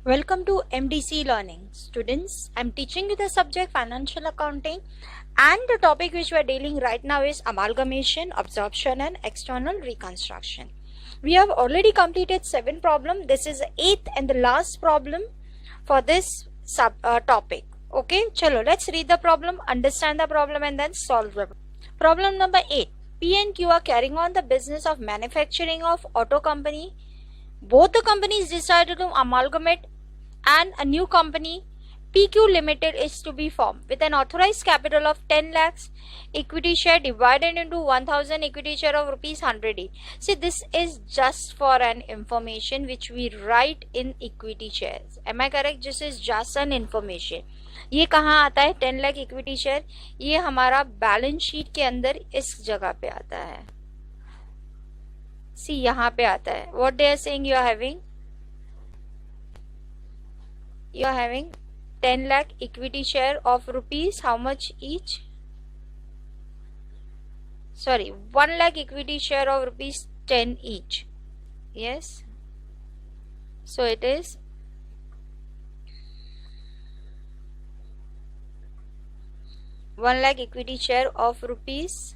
Welcome to MDC Learning. Students, I'm teaching you the subject Financial Accounting, and the topic which we are dealing right now is amalgamation, absorption and external reconstruction. We have already completed 7 problems. This is the 8th and the last problem for this topic. Okay, chalo, let's read the problem, understand the problem and then solve the problem. Problem number 8. P and Q are carrying on the business of manufacturing of auto company. Both the companies decided to amalgamate and a new company PQ Limited is to be formed with an authorized capital of 10 lakhs, equity share divided into 1000 equity share of rupees 100 each. See, this is just for an information which we write in equity shares. Am I correct? This is just an information. ये कहाँ आता है 10 lakh equity share? ये हमारा balance sheet के अंदर इस जगह पे आता है. सी यहाँ पे आता है. What they are saying, you are having 10 lakh equity share of rupees how much each? Sorry, 1 lakh equity share of rupees 10 each. Yes. So it is 1 lakh equity share of rupees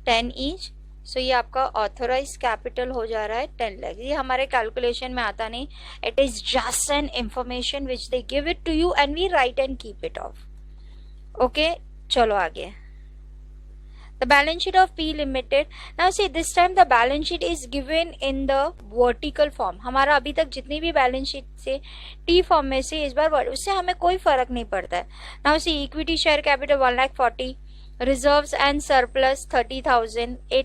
10 each. सो ये आपका authorise capital हो जा रहा है 10 लाख. ये हमारे calculation में आता नहीं. It is just an information which they give it to you and we write and keep it off. Okay, चलो आगे. The balance sheet of P Limited. Now see, this time the balance sheet is given in the vertical form. हमारा अभी तक जितनी भी balance sheet से T form में से इस बार उससे हमें कोई फर्क नहीं पड़ता है. Now see, equity share capital 1,40,000, reserves and surplus 30,000.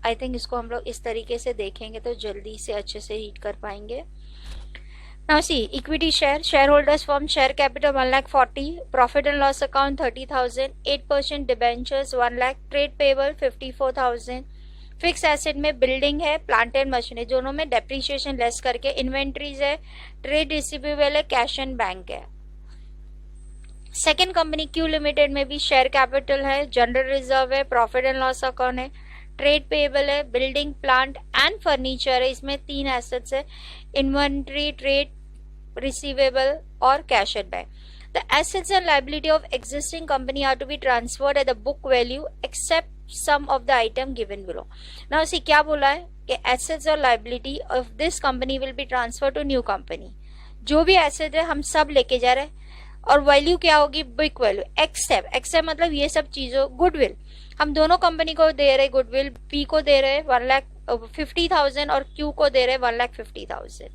I think इसको हम लोग इस तरीके से देखेंगे तो जल्दी से अच्छे से रीड कर पाएंगे. Now see, equity share holders form share capital 1,40,000, profit and loss account 30,000, 8% debentures 1 lakh, trade payable 54,000. Fix asset में बिल्डिंग है, प्लांट एंड मशीनरी, दोनों में डेप्रिसिएशन लेस करके. इन्वेंट्रीज है, ट्रेड रिसीवेबल है, कैश एंड बैंक है. सेकेंड कंपनी क्यू लिमिटेड में भी शेयर कैपिटल है, जनरल रिजर्व है, प्रॉफिट एंड लॉस अकाउंट है, ट्रेड पेबल है, बिल्डिंग प्लांट एंड फर्नीचर है. इसमें 3 एसेट्स है, इन्वेंट्री, ट्रेड रिसीवेबल और cash at bank. The assets and liability of existing company are to be transferred at the book value except some of the item given below. Now see, क्या बोला है कि assets और liability of this company will be transfer to new company. जो भी asset है हम सब लेके जा रहे हैं और वैल्यू क्या होगी? बुक वैल्यू एक्सेप्ट मतलब ये सब चीजों. गुडविल हम दोनों कंपनी को दे रहे, गुडविल पी को दे रहे 1,50,000 और क्यू को दे रहे 1,50,000.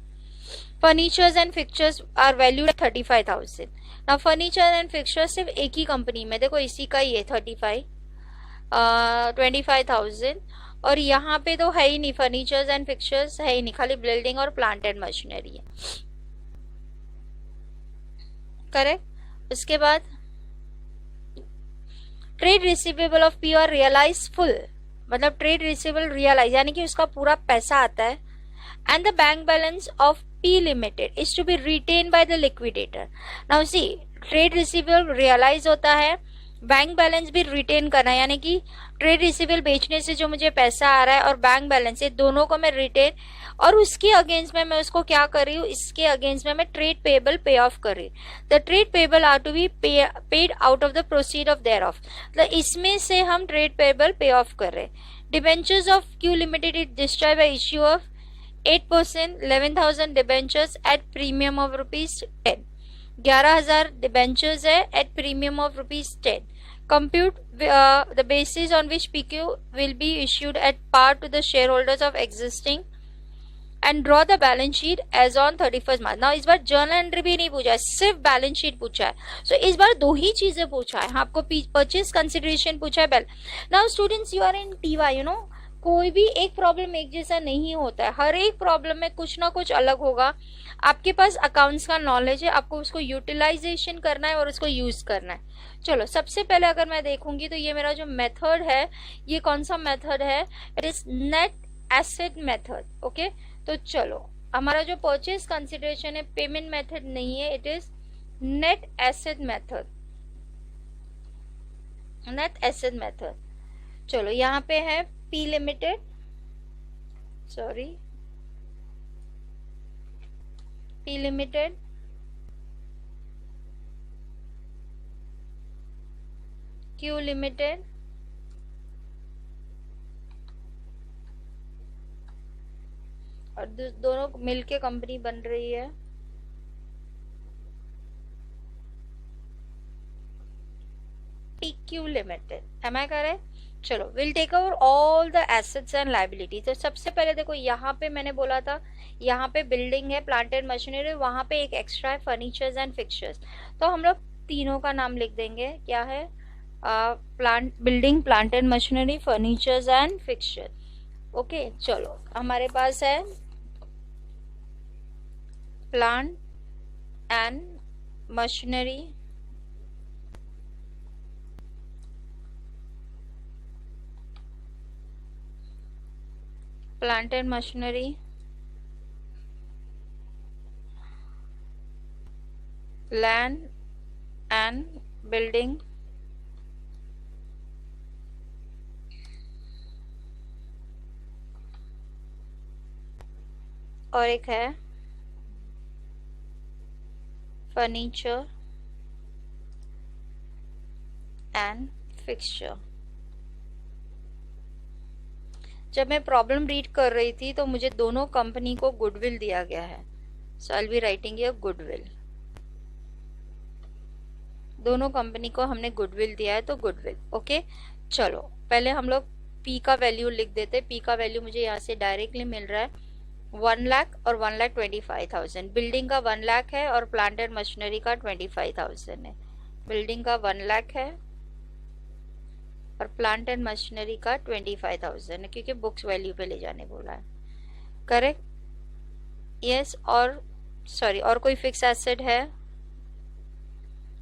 Furnitures and fixtures are valued 35,000. Now furniture and fixtures सिर्फ एक ही कंपनी में, देखो इसी का ही है 25,000 और यहाँ पे तो है ही नहीं, फर्नीचर्स एंड फिक्चर्स है ही नहीं, खाली बिल्डिंग और प्लांट एंड मशीनरी है. करेक्ट. उसके बाद ट्रेड रिसीवेबल ऑफ पी और रियलाइज फुल, मतलब ट्रेड रिसीवेबल रियलाइज यानी कि उसका पूरा पैसा आता है. And the bank balance of P limited is to be retain by the liquidator. Now see, trade receivable realise होता है, बैंक बैलेंस भी रिटेन करना है, यानी कि ट्रेड रिसीवेबल बेचने से जो मुझे पैसा आ रहा है और बैंक बैलेंस, ये दोनों को मैं रिटेन, और उसके अगेंस्ट में मैं उसको क्या कर रही हूँ, इसके अगेंस्ट में मैं ट्रेड पेबल पे ऑफ कर रही हूँ. The trade payable are to be paid out of the proceed of thereof, मतलब इसमें से हम ट्रेड पेबल पे ऑफ कर रहे हैं. Debentures of Q limited is destroy by issue of 8% 11,000 debentures at premium of rupees 10. 11,000 debentures है at premium of rupees 10. Compute the basis on which PQ will be issued at par to the shareholders of existing and draw the balance sheet as on 31st March. Now इस बार journal entry भी नहीं पूछा है, सिर्फ balance sheet पूछा है. सो इस बार 2 ही चीजें पूछा है. आपको परचेज कंसिडरेशन पूछा है. Now students, you are in TY, you know कोई भी एक प्रॉब्लम एक जैसा नहीं होता है, हर एक प्रॉब्लम में कुछ ना कुछ अलग होगा. आपके पास अकाउंट्स का नॉलेज है, आपको उसको यूटिलाइजेशन करना है और उसको यूज करना है. चलो, सबसे पहले अगर मैं देखूंगी तो ये मेरा जो मेथड है, ये कौन सा मेथड है? It is net asset method. Okay, तो चलो, हमारा जो परचेज कंसिडरेशन है पेमेंट मेथड नहीं है, it is net asset method. Net asset method. चलो, यहाँ पे है P limited, sorry P Limited, Q Limited, और दोनों मिलके कंपनी बन रही है PQ Limited. Am I correct? चलो, will take over all the assets and liability. तो सबसे पहले देखो, यहाँ पे मैंने बोला था, यहाँ पे बिल्डिंग है, प्लांट एंड मशीनरी, वहां पे एक एक्स्ट्रा है फर्नीचर्स एंड फिक्चर्स. तो हम लोग तीनों का नाम लिख देंगे. क्या है? Building, plant and machinery, furnitures and fixture. Okay, चलो हमारे पास है plant and machinery, plant and machinery, land and building, और एक है फर्नीचर एंड फिक्सचर. जब मैं प्रॉब्लम रीड कर रही थी तो मुझे दोनों कंपनी को गुडविल दिया गया है. So I will be writing here goodwill. दोनों कंपनी को हमने गुडविल दिया है तो गुडविल. ओके, चलो पहले हम लोग पी का वैल्यू लिख देते. पी का वैल्यू मुझे यहाँ से डायरेक्टली मिल रहा है 1 लाख और 1,25,000. बिल्डिंग का 1 लाख है और प्लांट एंड मशीनरी का 25,000 है. बिल्डिंग का 1 लाख है और प्लांट एंड मशीनरी का 25,000 है, क्योंकि बुक्स वैल्यू पे ले जाने बोला है. करेक्ट? यस. और सॉरी, और कोई फिक्स एसेट है?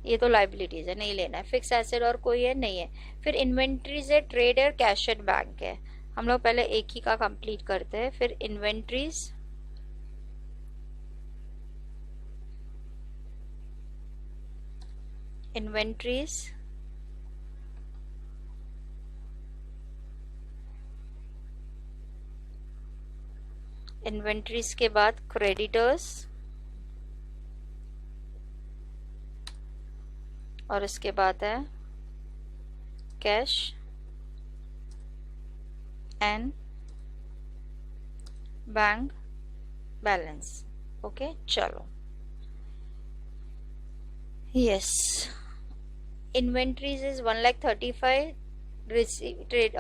ये तो लाइबिलिटीज है, नहीं लेना है. फिक्स एसेट और कोई है? नहीं है. फिर इन्वेंट्रीज है, ट्रेड है, कैश एट बैंक है. हम लोग पहले एक ही का कंप्लीट करते हैं. फिर इन्वेंट्रीज, इन्वेंट्रीज के बाद क्रेडिटर्स, और इसके बाद है cash and bank balance. Okay, चलो. Yes, inventories is 1,35,000, receive trade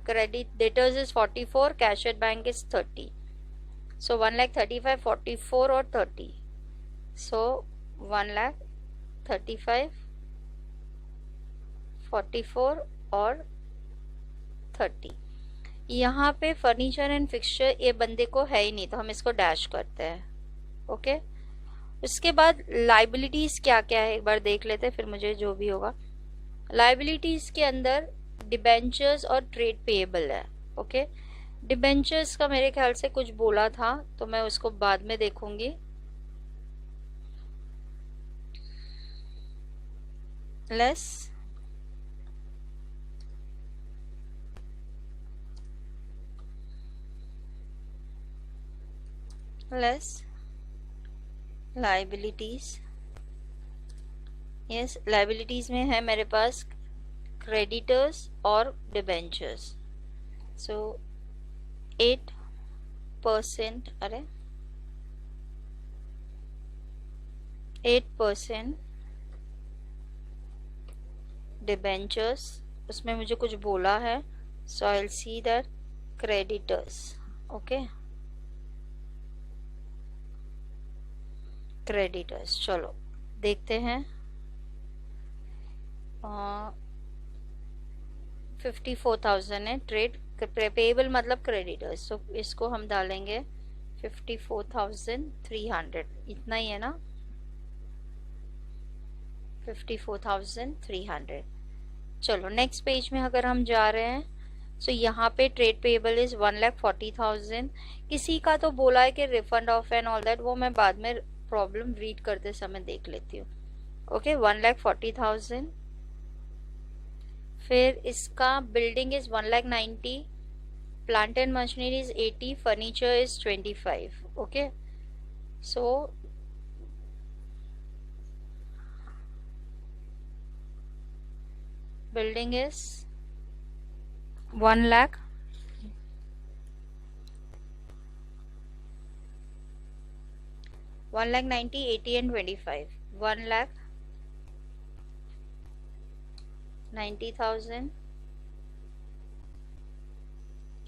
credit debtors is 44, cash at bank is 30. So 1,35,000, 44 और 30. So 1,35,000, 44 और 30. यहाँ पे फर्नीचर एंड फिक्सचर ये बंदे को है ही नहीं, तो हम इसको डैश करते हैं. ओके, उसके बाद लाइबिलिटीज क्या क्या है एक बार देख लेते हैं, फिर मुझे जो भी होगा. लाइबिलिटीज के अंदर डिबेंचर्स और ट्रेड पेएबल है. ओके, डिबेंचर्स का मेरे ख्याल से कुछ बोला था, तो मैं उसको बाद में देखूंगी. Less liabilities. यस, लाइबिलिटीज में है मेरे पास क्रेडिटर्स और डिबेंचर्स. सो 8%, अरे 8% डिबेंचर्स, उसमें मुझे कुछ बोला है. So I will see that creditors. Okay, creditors. चलो देखते हैं. 54,000 है ट्रेड पेएबल, मतलब क्रेडिटर्स. तो इसको हम डालेंगे 54,300. इतना ही है ना, 54,300. चलो नेक्स्ट पेज में अगर हम जा रहे हैं, सो यहाँ पे ट्रेड पेएबल इज 1,40,000. किसी का तो बोला है कि refund of and all that, वो मैं बाद में प्रॉब्लम रीड करते समय देख लेती हूँ. ओके, 1,40,000. फिर इसका building is 1,90,000, plant and machinery is 80, furniture is 25. Okay, so building is 1 lakh, 1 lakh 90, 80 and 25, 1 lakh 90,000,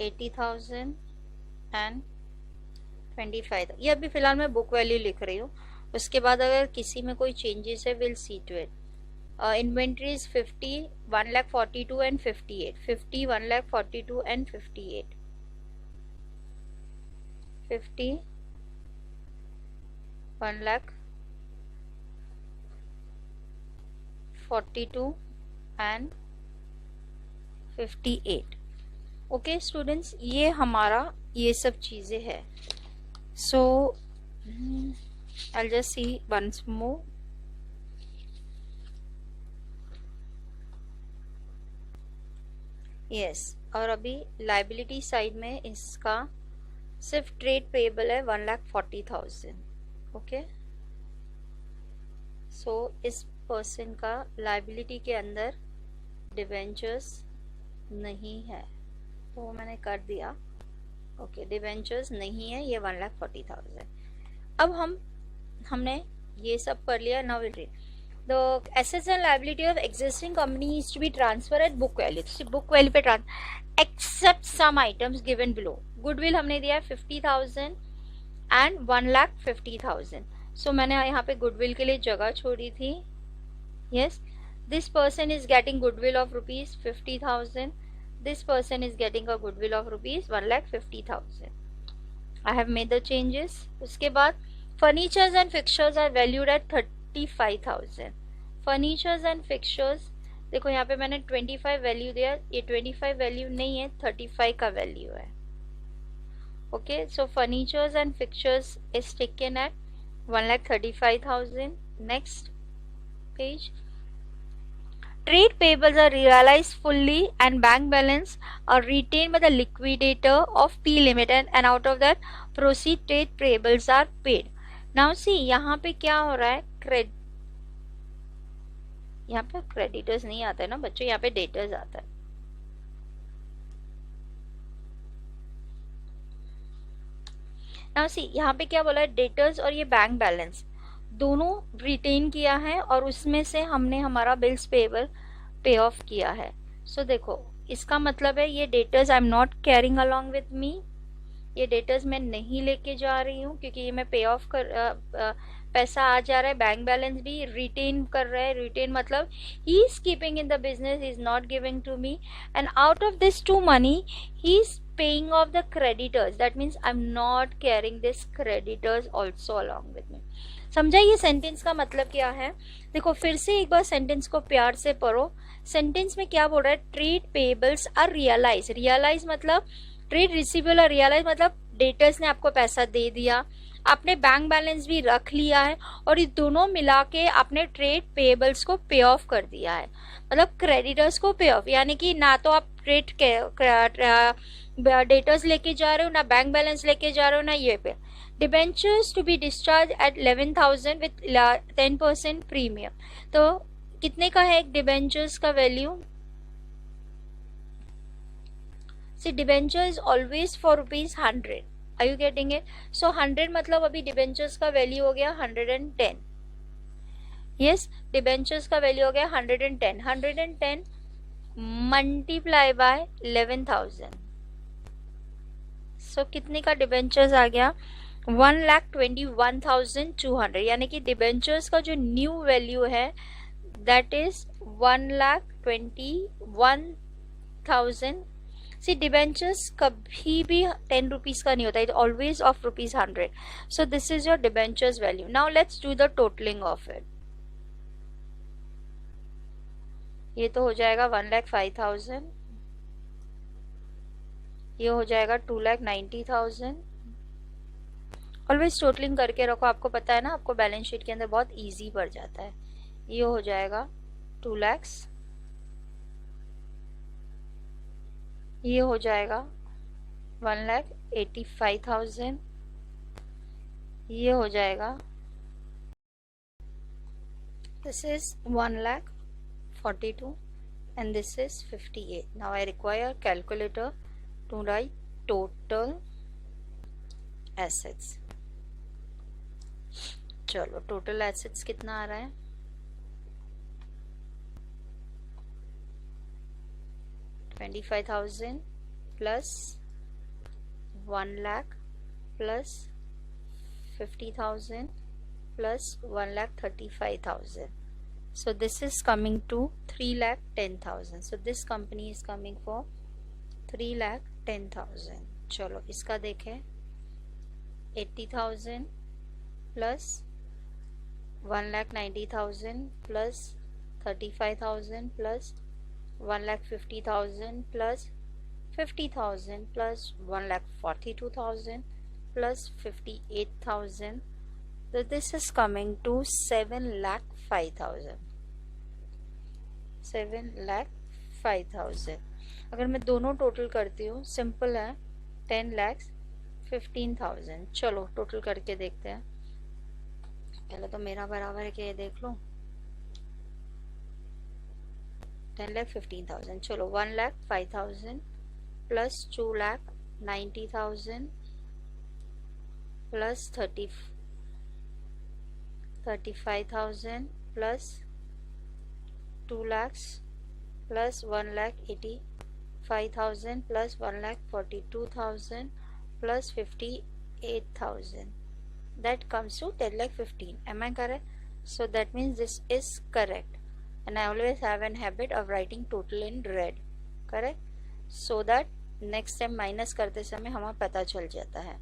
80,000 and 25। ये अभी फिलहाल मैं बुक वैल्यू लिख रही हूँ, उसके बाद अगर किसी में कोई चेंजेस है will see to it. Inventories 50, 1,42,000 and 58, 50, 1,42,000 and 58, 50, 1,42,000 and 58। Okay students, ये हमारा ये सब चीजें है। So I just see once more. Yes, और अभी लाइबिलिटी साइड में इसका सिर्फ ट्रेड पेएबल है 1,40,000। ओके, सो इस पर्सन का लाइबिलिटी के अंदर डिवेंचर्स नहीं है, तो वो मैंने कर दिया। ओके, डिवेंचर्स नहीं है, ये 1,40,000। अब हमने ये सब कर लिया। Now will read the assets and liability of existing company is to be transfer at book value. तो बुक वैल्यू पे except some items given below. Goodwill हमने दिया है 50,000 एंड 1,50,000। सो मैंने यहाँ पे गुडविल के लिए जगह छोड़ी थी। Yes, this person is getting goodwill of rupees 50,000. This person is getting a goodwill of rupees 1,50,000. I have made the changes. उसके बाद furnitures and fixtures are valued at 35,000. Furnitures and fixtures, देखो यहाँ पे मैंने 25 वैल्यू दिया, ये 25 value नहीं है, 35 का वैल्यू है। Okay, so furnitures and fixtures is taken at 1,35,000. Next page. Trade payables are realized fully and bank balance are retained by the liquidator of P Limited, and out of that proceed trade payables are paid. Now see, यहाँ पे क्या हो रहा है, यहाँ पे creditors नहीं आता है ना बच्चों, यहाँ पे डेटर्स आता है। Now see, यहाँ पे क्या बोला है, डेटर्स और ये बैंक बैलेंस दोनों रिटेन किया है और उसमें से हमने हमारा बिल्स पेएबल पे ऑफ किया है। सो देखो, इसका मतलब है ये debtors I am not carrying along with me, ये डेटर्स मैं नहीं लेके जा रही हूँ क्योंकि ये मैं पे ऑफ कर पैसा आ जा रहा है। बैंक बैलेंस भी रिटेन कर रहा है, रिटेन मतलब he is keeping in the business, is not giving to me, and out of this to money he is paying off the creditors. That means I'm not carrying this creditors also along with me. समझा ये sentence का मतलब क्या है? देखो फिर से एक बार सेंटेंस को प्यार से पढ़ो। सेंटेंस में क्या बोल रहा है, trade payables are realise. Realise मतलब ट्रेड रिसीवेबल, और रियलाइज मतलब डेटर्स ने आपको पैसा दे दिया, आपने बैंक बैलेंस भी रख लिया है और ये दोनों मिला के आपने ट्रेड पेएबल्स को पे ऑफ कर दिया है, मतलब क्रेडिटर्स को पे ऑफ। यानी कि ना तो आप ट्रेड डेटर्स लेके जा रहे हो, ना बैंक बैलेंस लेके जा रहे हो, ना ये पे। Debentures to be discharge at 11,000 with 10% premium. तो कितने का है एक डिबेंचर्स का value? See debenture is always for ₹100। Are you getting it? So 100 मतलब अभी डिबेंचर्स का वैल्यू हो गया 110। यस, डिबेंचर्स का वैल्यू हो गया 110। 110 मल्टीप्लाई बाय 11,000। सो कितने का डिबेंचर्स आ गया? 1,21,200। यानी कि डिबेंचर्स का जो न्यू वैल्यू है दैट इज 1,21,000। सी डिबेंचर्स कभी भी 10 रुपीज का नहीं होता, it always of ₹100। So this is your debentures value. Now let's do the totalling of it. ये तो हो जाएगा 1,05,000, ये हो जाएगा 2,90,000। ऑलवेज टोटलिंग करके रखो, आपको पता है ना, आपको बैलेंस शीट के अंदर बहुत इजी पड़ जाता है। ये हो जाएगा 2 लाख, ये हो जाएगा 1,85,000, ये हो जाएगा, this is 1,42,000, and this is 58. Now I require calculator to write total assets. चलो टोटल एसेट्स कितना आ रहा है, 25,000 plus 1 lakh plus 50,000 plus 1,35,000. So this is coming to 3,10,000. So this company is coming for 3,10,000. चलो इसका देखें, 80,000 plus 1,90,000 plus 35,000 plus 1,50,000 plus 50,000 plus 1,42,000 plus 58,000. So this is coming to 7,05,000. 7,05,000. अगर मैं दोनों टोटल करती हूँ, सिंपल है, 10,15,000. चलो टोटल करके देखते हैं. पहले तो मेरा बराबर है कि ये देख लो, 10,15,000. चलो 1,05,000 plus 2,90,000 plus 35,000 plus 2 lakhs plus 1,85,000 plus 1,42,000 plus 58,000. That comes to 10,15,000. Am I correct? So that means this is correct. And I always have an habit of writing total in red. Correct? So that next time minus करते समय हमें पता चल जाता है.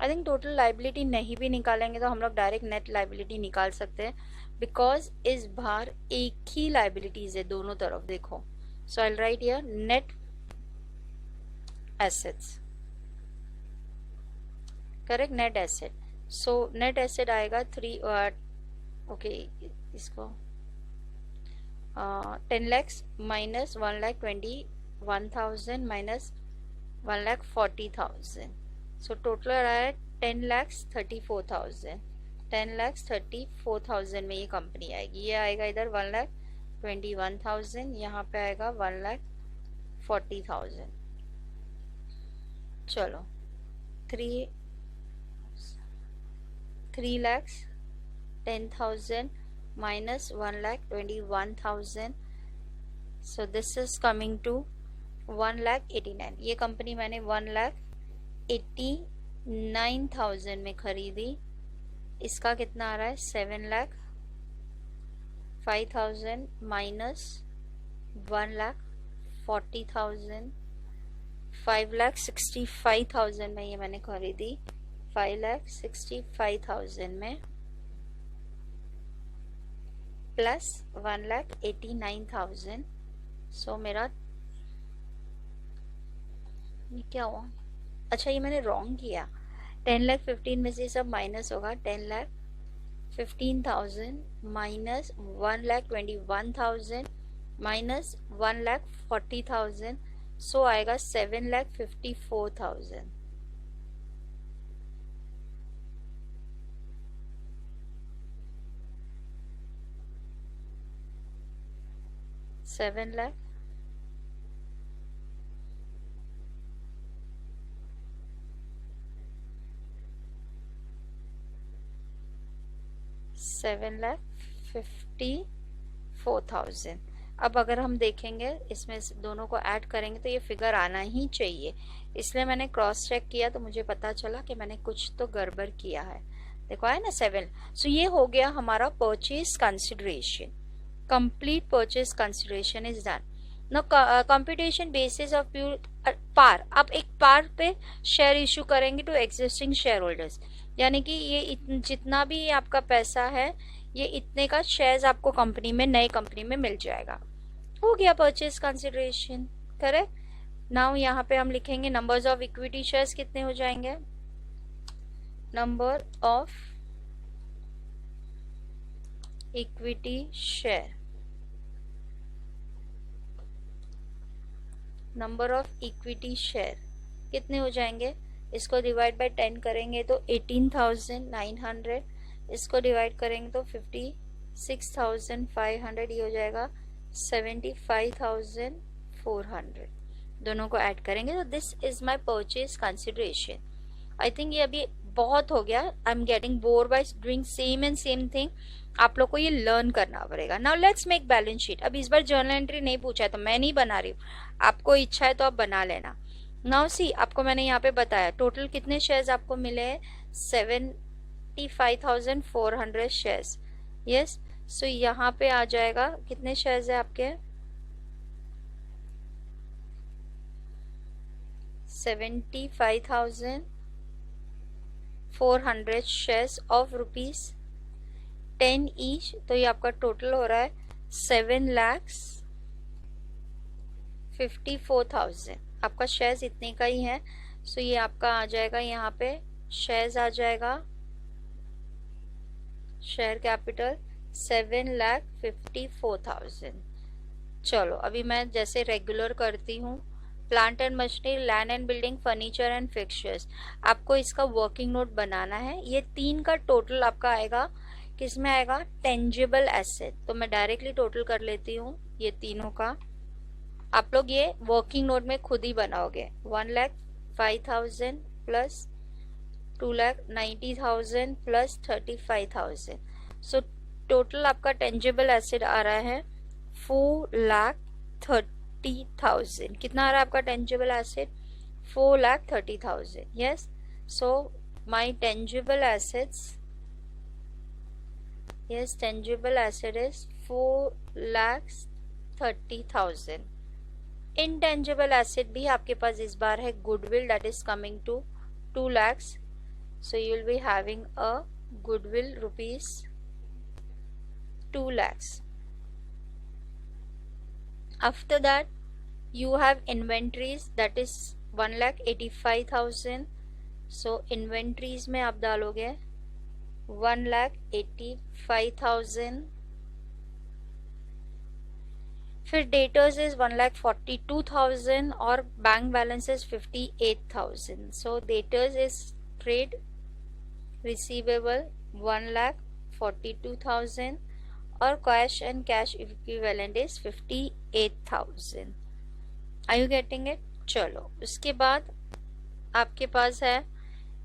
I think total liability नहीं भी निकालेंगे तो हम लोग डायरेक्ट नेट लाइबिलिटी निकाल सकते हैं, बिकॉज इस बार एक ही लाइबिलिटीज है दोनों तरफ. देखो, so I will write here net assets. Correct, net asset. So net asset आएगा 3 ओके इसको 10 lakhs minus 1,21,000 minus 1,40,000. So total आ रहा है 10,34,000. 10,34,000 में ये कंपनी आएगी. ये आएगा इधर 1,21,000, यहाँ पे आएगा 1,40,000. चलो 3,10,000 minus 1,21,000. So this is coming to 1,89,000. ये कंपनी मैंने 1,89,000 में खरीदी. इसका कितना आ रहा है, 7,05,000 माइनस 1,40,000. 5,65,000 में ये मैंने खरीदी. 5,65,000 में प्लस 1,89,000. सो मेरा ये क्या हुआ, अच्छा ये मैंने रॉन्ग किया. 10,15,000 में से सब माइनस होगा. 10,15,000 माइनस 1,21,000 माइनस 1,40,000. सो आएगा 7,54,000. $7,00,000 $7,54,000. अब अगर हम देखेंगे इसमें दोनों को ऐड करेंगे तो ये फिगर आना ही चाहिए, इसलिए मैंने क्रॉस चेक किया तो मुझे पता चला कि मैंने कुछ तो गड़बड़ किया है. देखो है ना 7. सो ये हो गया हमारा purchase consideration. Complete purchase consideration is done. No computation basis of par. आप एक पार पे शेयर इशू करेंगे टू एग्जिस्टिंग शेयर होल्डर्स, यानी कि ये जितना भी आपका पैसा है ये इतने का शेयर्स आपको कंपनी में, नई कंपनी में मिल जाएगा. हो गया परचेज कंसिडरेशन. करेक्ट. नाउ यहाँ पे हम लिखेंगे नंबर्स ऑफ इक्विटी शेयर्स कितने हो जाएंगे. Number of equity share, number of equity share कितने हो जाएंगे. इसको डिवाइड बाय 10 करेंगे तो 18,900. इसको डिवाइड करेंगे तो 50 6,500, ये हो जाएगा 75,400, दोनों को ऐड करेंगे तो this is my purchase consideration. I think ये अभी बहुत हो गया, I am getting bore by doing same and same thing, आप लोग को ये लर्न करना पड़ेगा। Now let's make balance sheet. अब इस बार जर्नल एंट्री नहीं पूछा है तो मैं नहीं बना रही हूँ, आपको इच्छा है तो आप बना लेना। नाउ सी, आपको मैंने यहाँ पे बताया टोटल कितने शेयर्स आपको मिले हैं, 75,400 शेयर्स। यस, सो यहाँ पे आ जाएगा कितने शेयर्स है आपके, 75,400 शेयर्स ऑफ ₹10 ईच, तो ये आपका टोटल हो रहा है 7,54,000। आपका शेयर्स इतने का ही है, सो ये आपका आ जाएगा यहाँ पे शेयर्स आ जाएगा, शेयर कैपिटल 7,54,000। चलो अभी मैं जैसे रेगुलर करती हूँ, plant and machinery, land and building, furniture and fixtures, आपको इसका वर्किंग नोट बनाना है। ये 3 का टोटल आपका आएगा, किसमें आएगा, टेंजिबल एसेट। तो मैं डायरेक्टली टोटल कर लेती हूँ ये तीनों का, आप लोग ये वर्किंग नोट में खुद ही बनाओगे। 1,05,000 प्लस 2,90,000 प्लस 35,000, सो टोटल आपका टेंजिबल एसेट आ रहा है 4,30,000। कितना आ रहा है आपका tangible asset, 4,30,000। Yes, so my tangible assets, yes, tangible asset is 4,30,000। intangible asset भी आपके पास इस बार है goodwill, that is coming to 2 lakhs, so you will be having a goodwill rupees 2 lakhs। after that you have inventories, that is 1,85,000, so inventories में आप डालोगे 1,85,000। फिर debtors is 1,42,000 और bank balance is 58,000, so debtors is trade receivable 1,42,000 और cash and cash equivalent is 58,000। Are you getting it? चलो उसके बाद आपके पास है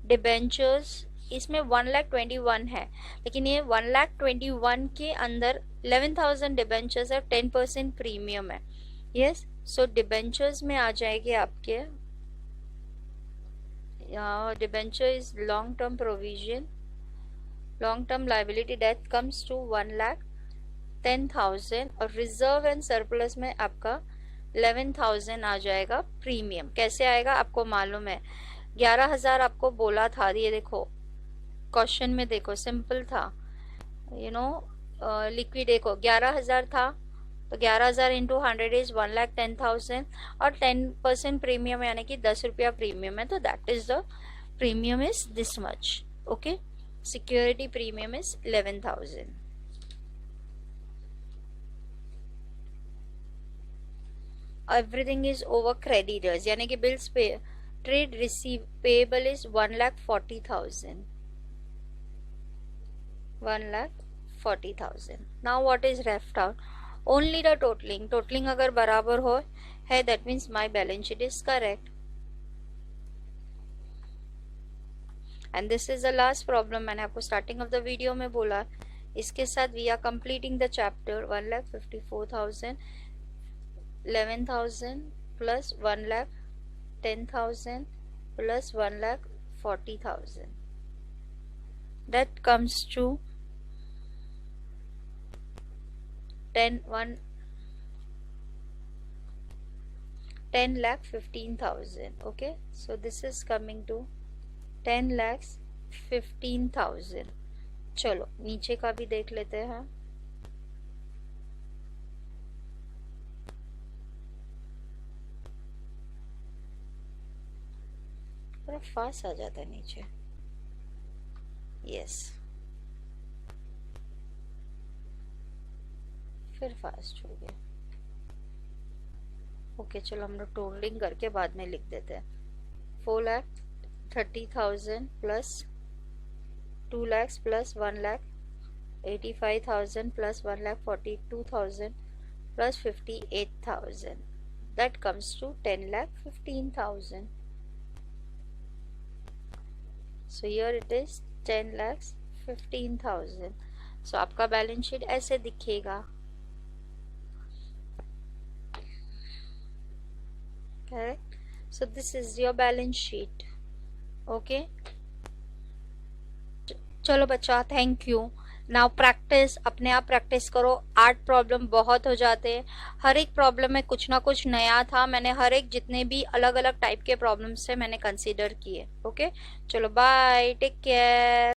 डिबेंचर्स, इसमें 1,21,000 है, लेकिन ये 1,21,000 के अंदर 11,000 डिबेंचर्स है, 10% प्रीमियम है। यस, सो डिबेंचर्स में आ जाएंगे आपके, debenture is long term provision, long term liability, debt comes to 1,10,000 और रिजर्व एंड सरप्लस में आपका 11,000 आ जाएगा प्रीमियम। कैसे आएगा आपको मालूम है, 11,000 आपको बोला था, ये देखो क्वेश्चन में देखो सिंपल था, यू नो लिक्विड देखो 11,000 था, तो 11,000 इंटू 100 इज 1,10,000 और 10% प्रीमियम यानी कि 10 रुपया प्रीमियम है, तो that is the premium is this much. Okay, security premium is 11,000। Everything is over creditors यानी कि बिल्स पे, trade receive payable is 1,40,000, 1,40,000। Now what is left out, only the totalling, totalling अगर बराबर हो है that means my balance sheet is correct. And this is the last problem, मैंने आपको starting of the video में बोला, इसके साथ we are completing the chapter. 1,54,000, 11,000 plus 1,10,000 plus 1,40,000, that comes to 10,15,000. okay, so this is coming to 10,15,000। चलो नीचे का भी देख लेते हैं। थोड़ा फास्ट आ जाता है नीचे, यस, फिर फास्ट हो गया। ओके चलो हम लोग टोटलिंग करके बाद में लिख देते हैं। 4,30,000 plus 2 lakhs plus 1,10,000 85,000 plus 1,42,000 plus 58,000. That comes to 10,15,000. So here it is 10,15,000. So आपका बैलेंस शीट ऐसे दिखेगा. Correct? So this is your balance sheet. Okay? चलो बच्चा, थैंक यू. नाउ प्रैक्टिस, अपने आप प्रैक्टिस करो. 8 प्रॉब्लम बहुत हो जाते हैं. हर एक प्रॉब्लम में कुछ ना कुछ नया था. मैंने हर एक जितने भी अलग अलग टाइप के प्रॉब्लम्स थे मैंने कंसीडर किए. ओके, चलो बाय, टेक केयर.